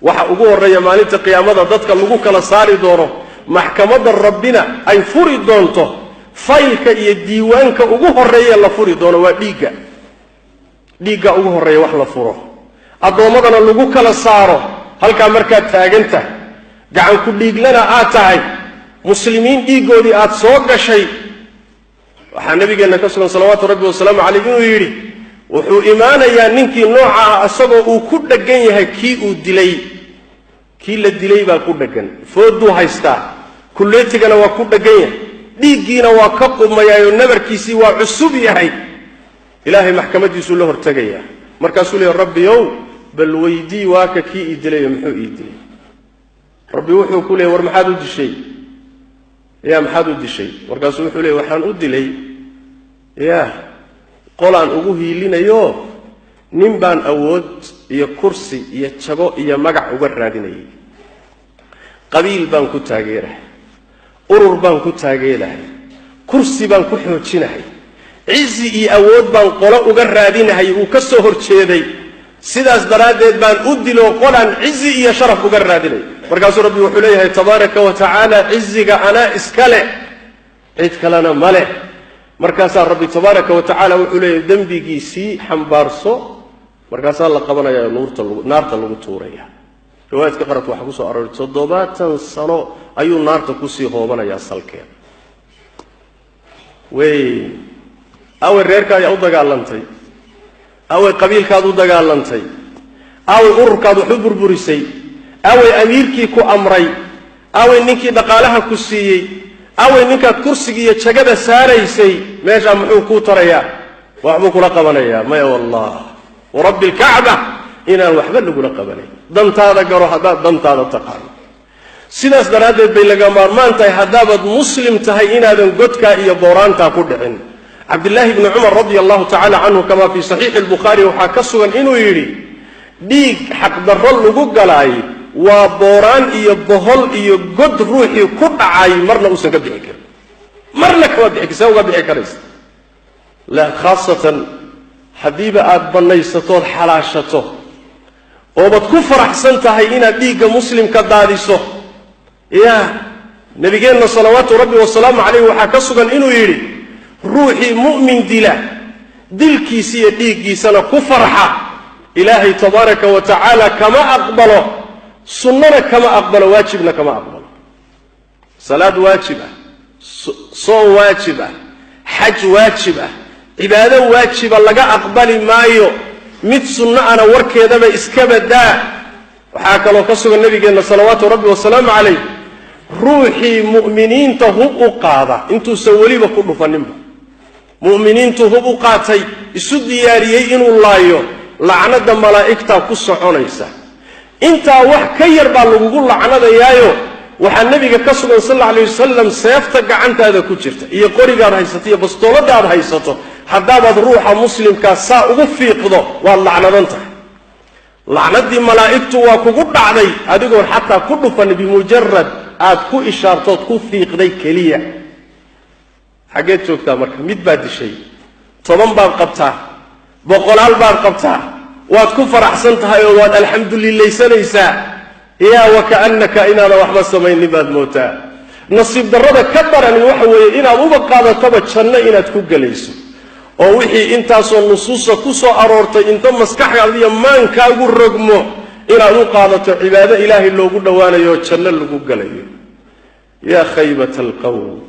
waxa ugu horeeya maalinta qiyaamada dadka lagu kala saari doono maxkamadda rabbina ay furi doonto faylka iyo diiwaanka ugu horeeya la furi doono waa dhiigga ugu horeeya wax la furo addoommadana lagu kala saaro halkaa markaad taaganta gacan ku dhiiglana aad tahay muslimiin dhiiggoodii aad soo gashay waxaa nabigeenna ka sugan salawaatu rabbi wasalaamu calayh inuu yidhi wuxuu imaanayaa ninkii nooca ah isagoo uu ku dheggan yahay kii la dilay baa ku dheggan fooduu haystaa kulleetigana waa ku dheggan yahay dhiiggiina waa ka qubmayaayo nabarkiisii waa cusub yahay ilaahay maxkamadiisuu la hortegayaa markaasuu leeyahy rabbiyow bal weydii waaka kii ii dilayo muxuu ii dilay rabbi wuxuu ku leeyay war maxaad u dishay maxaad u dishay markaasuu wuxuu leeyay waxaan u dilay qolaan ugu hiilinayo nin baan awood iyo kursi iyo jago iyo magac uga raadinayay qabiil baan ku taageerahay urur baan ku taageerahay kursi baan ku xoojinahay cizi iyo awood baan qolo uga raadinahay uu ka soo horjeeday sidaas daraaddeed baan u dilo qolaan cizi iyo sharaf uga raadinay markaasuu rabbi wuxuu leeyahay tabaaraka wa tacaala ciziga anaa iskale cid kalena male markaasaa rabbi tabaaraka wa tacaala wuxuu leeyahay dembigiisii xambaarso markaasaa la qabanayaa naarta lagu tuuraya riwaayadka qaradka waxaa kusoo arooray 70 sano ayuu naarta kusii hoobanayaa salkeeda away reerkaad u dagaalantay away qabiilkaad u dagaalantay away ururkaad wax u burburisay away amiirkii ku amray away ninkii dhaqaalaha ku siiyey away ninkaad kursiga iyo jagada saaraysay meesha muxuu ku tarayaa waxbuu kula qabanayaa maya wallah warabbi alkacba inaan waxba lagula qabanay dantaada garo haddaad dantaada taqaano sidaas daraaddeed bay laga maarmaan tahay haddaabad muslim tahay inaadan godkaa iyo booraantaa ku dhicin cabdillaahi bni cumar radia allahu tacala canhu kamaa fii saxiixi albukhaari waxaa ka sugan inuu yidhi dhiig xaqdarro lagu galaay waa booraan iyo bohol iyo god ruuxii ku dhacay marna uusan ka bixi karin marna kama bixi karsa uga bixi karaysa khaasatan haddiiba aad bannaysatood xalaashato oobad ku faraxsan tahay inaad dhiigga muslimka daadiso nabigeenna salawaatu rabbi wasalaamu calayh waxaa ka sugan inuu yidhi ruuxii mu'min dila dilkiisa iyo dhiiggiisana ku farxa ilaahay tabaaraka wa tacaala kama aqbalo sunnana kama aqbalo waajibna kama aqbalo salaad waajib ah soon waajib ah xaj waajib ah cibaado waajiba laga aqbali maayo mid sunno ana warkeedaba iska badaa waxaa kaloo ka sugan nabigeenna salawaatu rabbi wasalaamu calayh ruuxii mu'miniinta hub u qaada intuusan weliba ku dhufaninba mu'miniintu hub u qaatay isu diyaariyey inuu laayo lacnada malaa'igtaa ku soconaysa intaa wax ka yar baa lagugu lacnadayaayo waxaa nebiga ka sugan sal alla alay wasalam seefta gacantaada ku jirta iyo qorigaad haysato iyo bastooladaad haysato haddaabaad ruuxa muslimkaa saa ugu fiiqdo waad lacnadan tahay lacnadii malaa'igtu waa kugu dhacday adigoon xataa ku dhufan bimujarad aad ku ishaartood ku fiiqday keliya xaggeed joogtaa marka mid baad dishay 10 baad qabtaa 100 baad qabtaa waad ku faraxsan tahay oo waad alxamdulilaysanaysaa wakaannaka inaana waxba samaynin baad mootaa nasiib darrada ka darani waxa weeye inaad uba qaadataba janno inaad ku gelayso oo wixii intaasoo nusuusa ku soo aroortay inta maskaxdaada iyo maankaagu rogmo inaad u qaadato cibaado ilaahay loogu dhowaanayo oo janno lagu gelayo yaa khaybata alqawm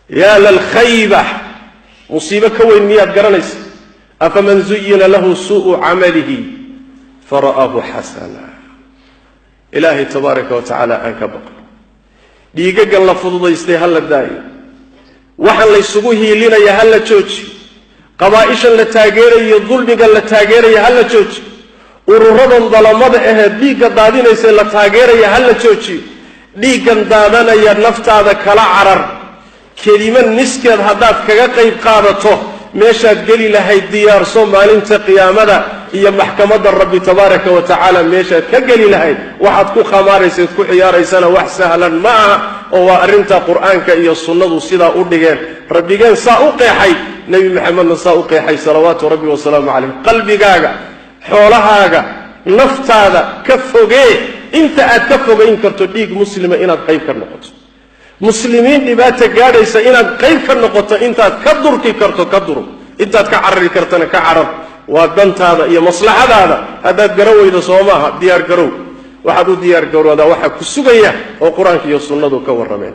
yaa lalkhayba musiibo ka weyn miyaad garanaysa afaman zuyina lahu suu'u camalihi fara'aahu xasana ilaahay tabaaraka wa tacaala aan ka baqo dhiigagan la fududaystay ha la daayo waxaan laysugu hiilinaya ha la jooji qabaa'ishan la taageerayo dulmigan la taageeraya ha la jooji ururadan dalamada ahee dhiigga daadinaysa la taageeraya ha la joojiyo dhiiggan daadanaya naftaada kala carar kelima niskeed haddaad kaga qayb qaadato meeshaad geli lahayd diyaarso maalinta qiyaamada iyo maxkamadda rabbi tabaaraka wa tacaala meeshaad ka geli lahayd waxaad ku khamaaraysayd ku ciyaaraysana wax sahlan ma aha oo waa arrinta qur'aanka iyo sunnadu sidaa u dhigeen rabbigeen saa u qeexay nebi maxamedna saa u qeexay salawaatu rabbi wasalaamu calayh qalbigaaga xoolahaaga naftaada ka fogee inta aad ka fogayn karto dhiig muslima inaad qayb ka noqoto muslimiin dhibaata gaadhaysa inaad qayb ka noqoto intaad ka durki karto ka durug intaad ka carari kartana ka carar waa dantaada iyo maslaxadaada haddaad garan weydo soo maaha diyaar garow waxaad u diyaar garowdaa waxaa ku sugaya oo qur-aanka iyo sunnadu ka warrameen